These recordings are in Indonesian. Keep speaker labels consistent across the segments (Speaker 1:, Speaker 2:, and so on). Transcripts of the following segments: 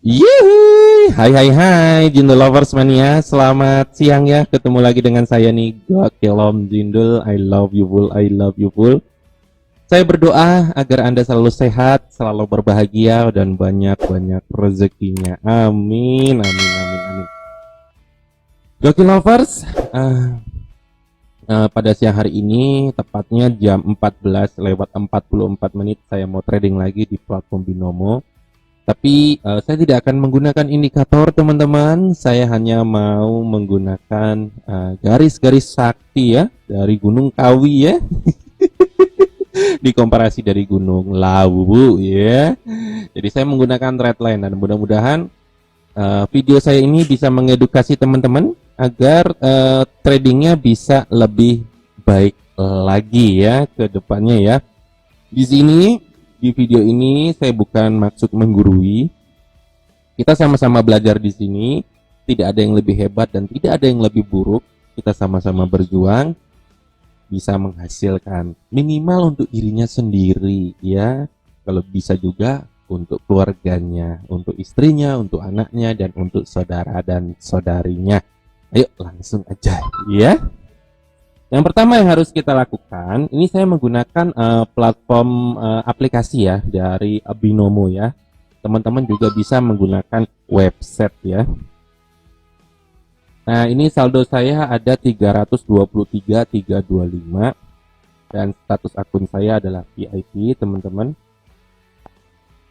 Speaker 1: Yeay, hai Jindul Lovers Mania. Selamat siang ya, ketemu lagi dengan saya nih, Gokilom Jindul. I love you full, I love you full. Saya berdoa agar Anda selalu sehat, selalu berbahagia, dan banyak-banyak rezekinya. Amin, amin, amin, amin. Gokil Lovers, pada siang hari ini, tepatnya jam 14 lewat 44 menit, saya mau trading lagi di platform Binomo. Tapi saya tidak akan menggunakan indikator, teman-teman. Saya hanya mau menggunakan garis-garis sakti ya, dari Gunung Kawi ya. Dikomparasi dari Gunung Lawu ya. Jadi saya menggunakan trendline, dan mudah-mudahan video saya ini bisa mengedukasi teman-teman agar tradingnya bisa lebih baik lagi ya ke depannya ya. Di sini, di video ini saya bukan maksud menggurui. Kita sama-sama belajar di sini. Tidak ada yang lebih hebat dan tidak ada yang lebih buruk. Kita sama-sama berjuang bisa menghasilkan minimal untuk dirinya sendiri ya. Kalau bisa juga untuk keluarganya, untuk istrinya, untuk anaknya, dan untuk saudara dan saudarinya. Ayo langsung aja ya. Yang pertama yang harus kita lakukan, ini saya menggunakan platform aplikasi ya dari Binomo ya. Teman-teman juga bisa menggunakan website ya. Nah, ini saldo saya ada 323.325 dan status akun saya adalah VIP, teman-teman.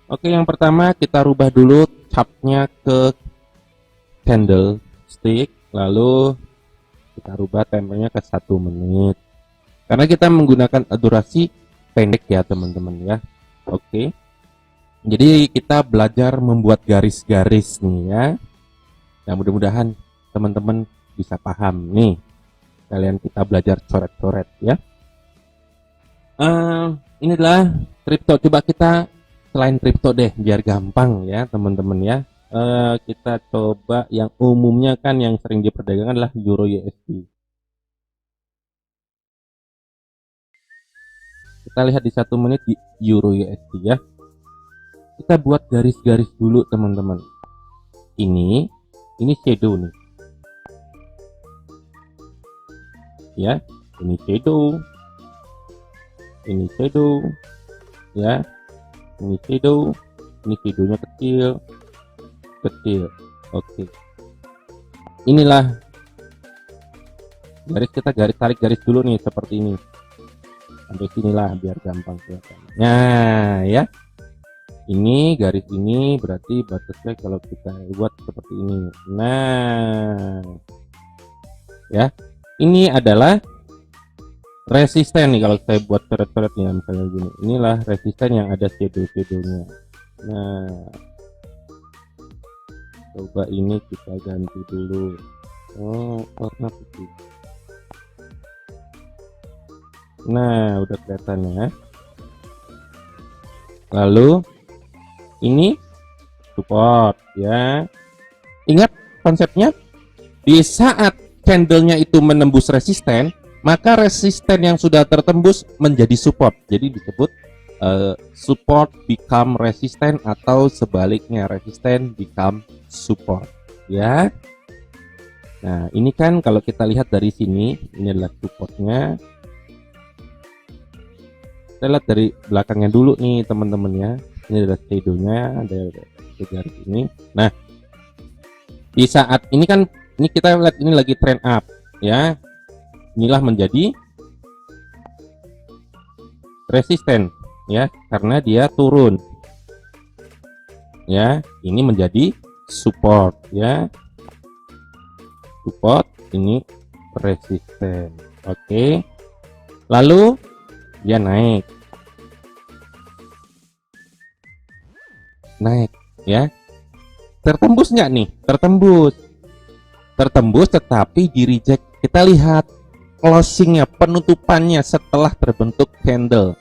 Speaker 1: Oke, yang pertama kita rubah dulu chartnya ke candlestick, lalu kita rubah temponya ke 1 menit karena kita menggunakan durasi pendek ya teman-teman ya. Oke, jadi kita belajar membuat garis-garis nih ya. Nah, mudah-mudahan teman-teman bisa paham nih, kalian kita belajar coret-coret ya. Ini adalah kripto. Coba kita selain kripto deh biar gampang ya teman-teman ya. Kita coba yang umumnya kan yang sering diperdagangkan adalah Euro USD. Kita lihat di 1 menit di Euro USD ya. Kita buat garis-garis dulu teman-teman. Ini shadow nih. Ya, ini shadow. Ini shadow. Ya. Ini shadow. Ini shadownya kecil. Oke, inilah garis, kita tarik garis dulu nih seperti ini sampai sinilah biar gampang kelihatan. Nah ya, ini garis ini berarti batasnya kalau kita buat seperti ini. Nah ya, ini adalah resisten nih kalau saya buat coret-coretnya misalnya gini. Inilah resisten yang ada shadow-shadownya. Nah, coba ini kita ganti dulu. Warna putih. Nah, udah kelihatan ya. Lalu ini support ya. Ingat konsepnya, di saat candlenya itu menembus resisten, maka resisten yang sudah tertembus menjadi support. Jadi disebut support become resistant, atau sebaliknya resisten become support ya. Nah, ini kan kalau kita lihat dari sini, ini adalah supportnya. Kita lihat dari belakangnya dulu nih teman-teman ya. Ini adalah shadownya, ada garis ini. Nah, di saat ini kan, ini kita lihat ini lagi trend up ya. Inilah menjadi resisten ya, karena dia turun ya. Ini menjadi support ya, support, ini resisten. Oke, lalu dia naik ya. Tertembus nggak nih? Tertembus tetapi di reject. Kita lihat closingnya, penutupannya setelah terbentuk candle,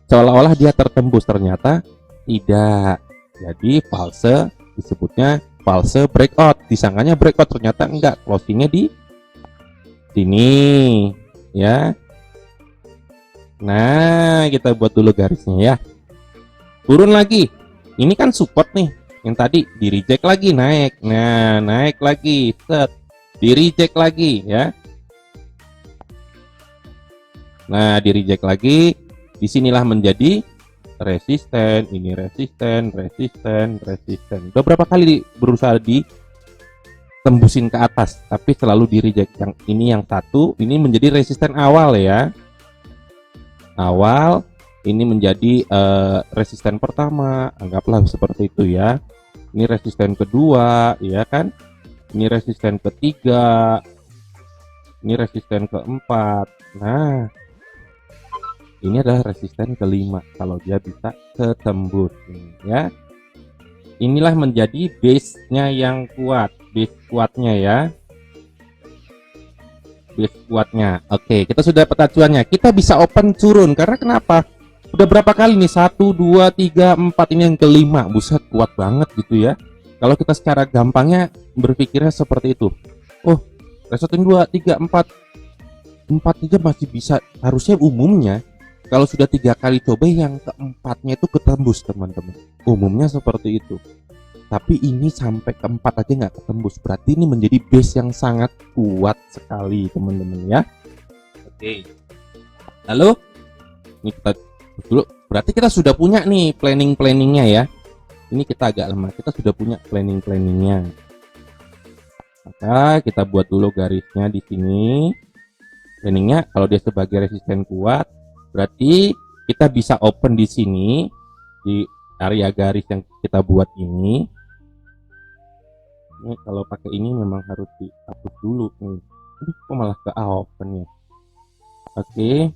Speaker 1: seolah-olah dia tertembus, ternyata tidak. Jadi false, disebutnya false breakout. Disangkanya breakout, ternyata enggak, closingnya di sini ya. Nah, kita buat dulu garisnya ya. Turun lagi, ini kan support nih, Yang tadi di reject lagi, naik. Nah, naik lagi, set. Di reject lagi ya. Nah, di reject lagi. Disinilah menjadi resisten, ini resisten, resisten, resisten. Udah berapa kali berusaha ditembusin ke atas, tapi selalu di reject. Yang ini yang satu, ini menjadi resisten awal ya. Awal, ini menjadi resisten pertama, anggaplah seperti itu ya. Ini resisten kedua, ya kan? Ini resisten ketiga, ini resisten keempat. Nah, ini adalah resisten kelima kalau dia bisa ketembus ya. Inilah menjadi base-nya yang kuat, base kuatnya ya. Base kuatnya. Oke, kita sudah dapat acuannya. Kita bisa open turun karena kenapa? Udah berapa kali nih? 1 2 3 4, ini yang kelima. Buset, kuat banget gitu ya. Kalau kita secara gampangnya berpikirnya seperti itu. Oh, resisten 2 3 4 aja masih bisa, harusnya umumnya kalau sudah 3 kali coba yang keempatnya itu ketembus teman-teman, umumnya seperti itu. Tapi ini sampai keempat aja nggak ketembus, berarti ini menjadi base yang sangat kuat sekali teman-teman ya. Oke, lalu ini kita dulu, berarti kita sudah punya nih planningnya ya. Ini kita agak lemah, kita sudah punya planningnya. Maka kita buat dulu garisnya di sini. Planningnya kalau dia sebagai resisten kuat, berarti kita bisa open di sini di area garis yang kita buat ini. Ini kalau pakai ini memang harus dihapus dulu nih. Aduh, kok malah ke open ya. Oke.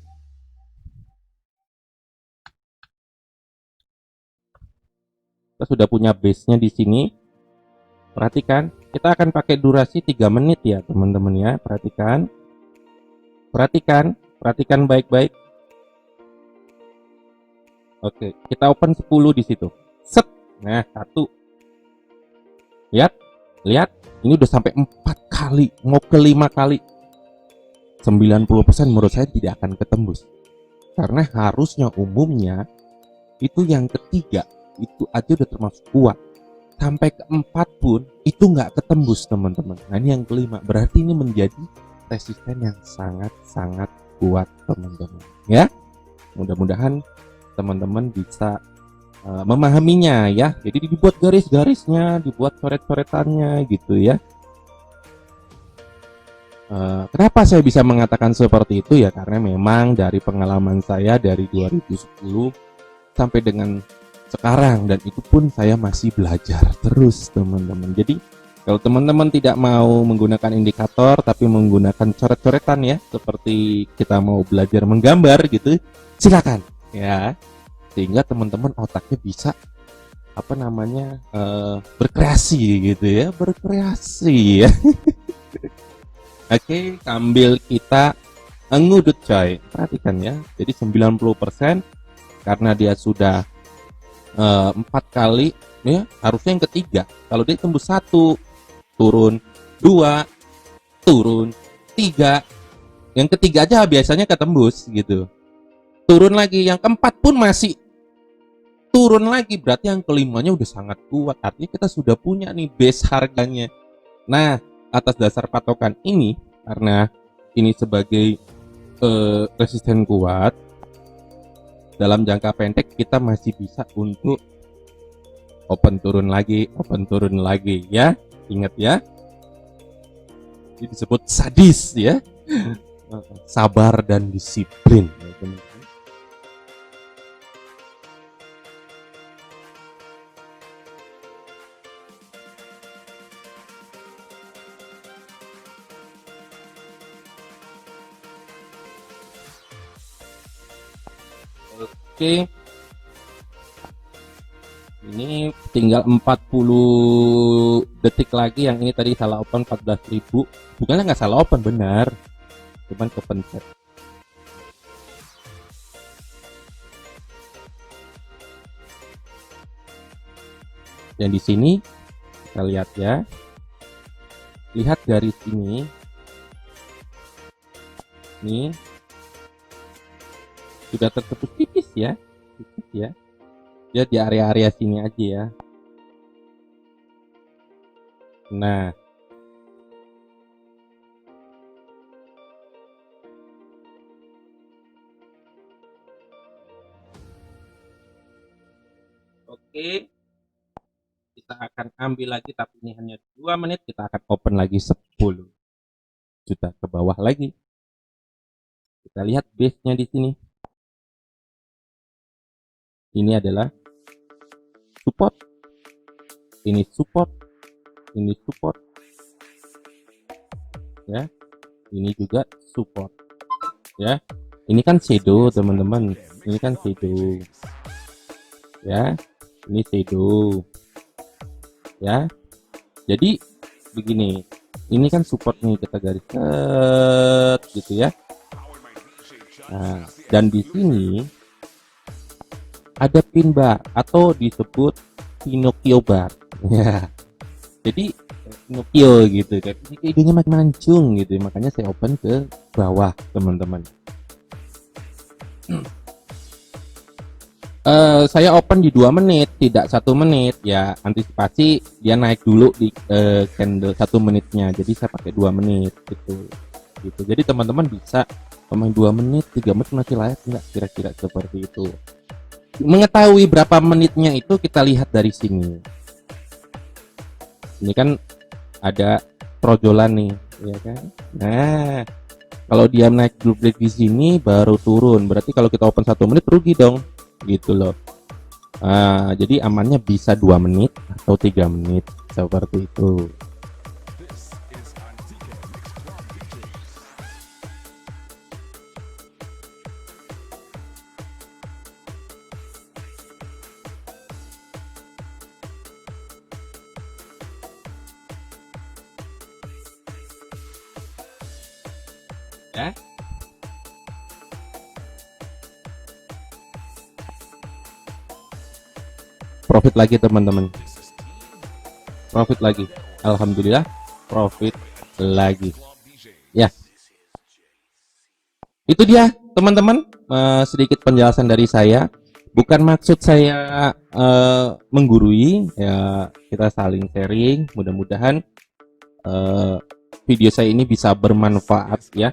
Speaker 1: Kita sudah punya base-nya di sini. Perhatikan, kita akan pakai durasi 3 menit ya, teman-teman ya. Perhatikan. Perhatikan baik-baik. Oke, kita open 10 di situ. Set. Nah, 1. Lihat. Ini udah sampai 4 kali, mau ke 5 kali. 90% menurut saya tidak akan ketembus. Karena harusnya umumnya itu yang ketiga itu aja udah termasuk kuat. Sampai keempat pun itu nggak ketembus teman-teman. Nah, ini yang kelima, berarti ini menjadi resisten yang sangat-sangat kuat teman-teman ya. Mudah-mudahan teman-teman bisa memahaminya ya. Jadi dibuat garis-garisnya, dibuat coret-coretannya gitu ya. Kenapa saya bisa mengatakan seperti itu ya, karena memang dari pengalaman saya dari 2010 sampai dengan sekarang, dan itu pun saya masih belajar terus teman-teman. Jadi kalau teman-teman tidak mau menggunakan indikator tapi menggunakan coret-coretan ya, seperti kita mau belajar menggambar gitu, silakan ya, sehingga teman-teman otaknya bisa berkreasi gitu ya, berkreasi ya. Oke, sambil kita ngudut coy, perhatikan ya. Jadi 90% karena dia sudah 4 kali ya, harusnya yang ketiga. Kalau dia tembus 1 turun, 2 turun, 3, yang ketiga aja biasanya ketembus gitu. Turun lagi, yang keempat pun masih turun lagi, berarti yang kelimanya udah sangat kuat. Artinya kita sudah punya nih base harganya. Nah, atas dasar patokan ini, karena ini sebagai resisten kuat, dalam jangka pendek kita masih bisa untuk open turun lagi ya. Ingat ya, ini disebut sadis ya. Sabar dan disiplin ya, teman-teman. Oke, ini tinggal 40 detik lagi. Yang ini tadi salah open 14.000, bukannya nggak salah open, benar, cuman kepencet. Dan di sini kita lihat ya, lihat garis ini nih sudah terputus tipis ya, dia di area-area sini aja ya. Nah, oke, kita akan ambil lagi, tapi ini hanya 2 menit. Kita akan open lagi 10 juta ke bawah lagi. Kita lihat base-nya di sini. Ini adalah support, ini support, ini support, ya, ini juga support, ya. Ini kan shadow teman-teman, ini kan shadow, ya, ini shadow, ya. Jadi begini, ini kan support nih, kita garis set gitu ya. Nah, dan di sini ada pin bar atau disebut Pinocchio bar, ya. Jadi Pinocchio gitu kan, ini idenya mancung gitu, makanya saya open ke bawah teman-teman. Saya open di 2 menit, tidak 1 menit ya, antisipasi dia naik dulu di candle 1 menitnya, jadi saya pakai 2 menit gitu. Jadi teman-teman bisa pemain 2 menit, 3 menit masih layak enggak, kira-kira seperti itu. Mengetahui berapa menitnya itu kita lihat dari sini. Ini kan ada projolan nih, ya kan. Nah, kalau dia naik dulu break di sini baru turun, berarti kalau kita open 1 menit rugi dong, gitu loh. Jadi amannya bisa 2 menit atau 3 menit seperti itu. Ya. Profit lagi teman-teman, profit lagi, alhamdulillah profit lagi ya. Itu dia teman-teman, sedikit penjelasan dari saya, bukan maksud saya menggurui ya, kita saling sharing, mudah-mudahan video saya ini bisa bermanfaat ya.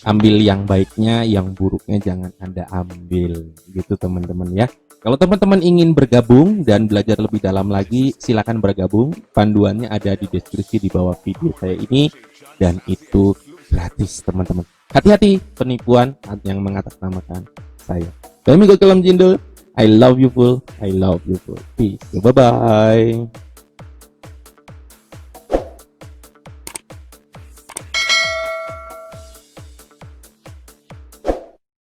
Speaker 1: Ambil yang baiknya, yang buruknya jangan Anda ambil gitu teman-teman ya. Kalau teman-teman ingin bergabung dan belajar lebih dalam lagi, silakan bergabung. Panduannya ada di deskripsi di bawah video saya ini, dan itu gratis teman-teman. Hati-hati penipuan yang mengatasnamakan saya. Kami Gokil Jindul. I love you full. I love you full. Peace. Bye bye.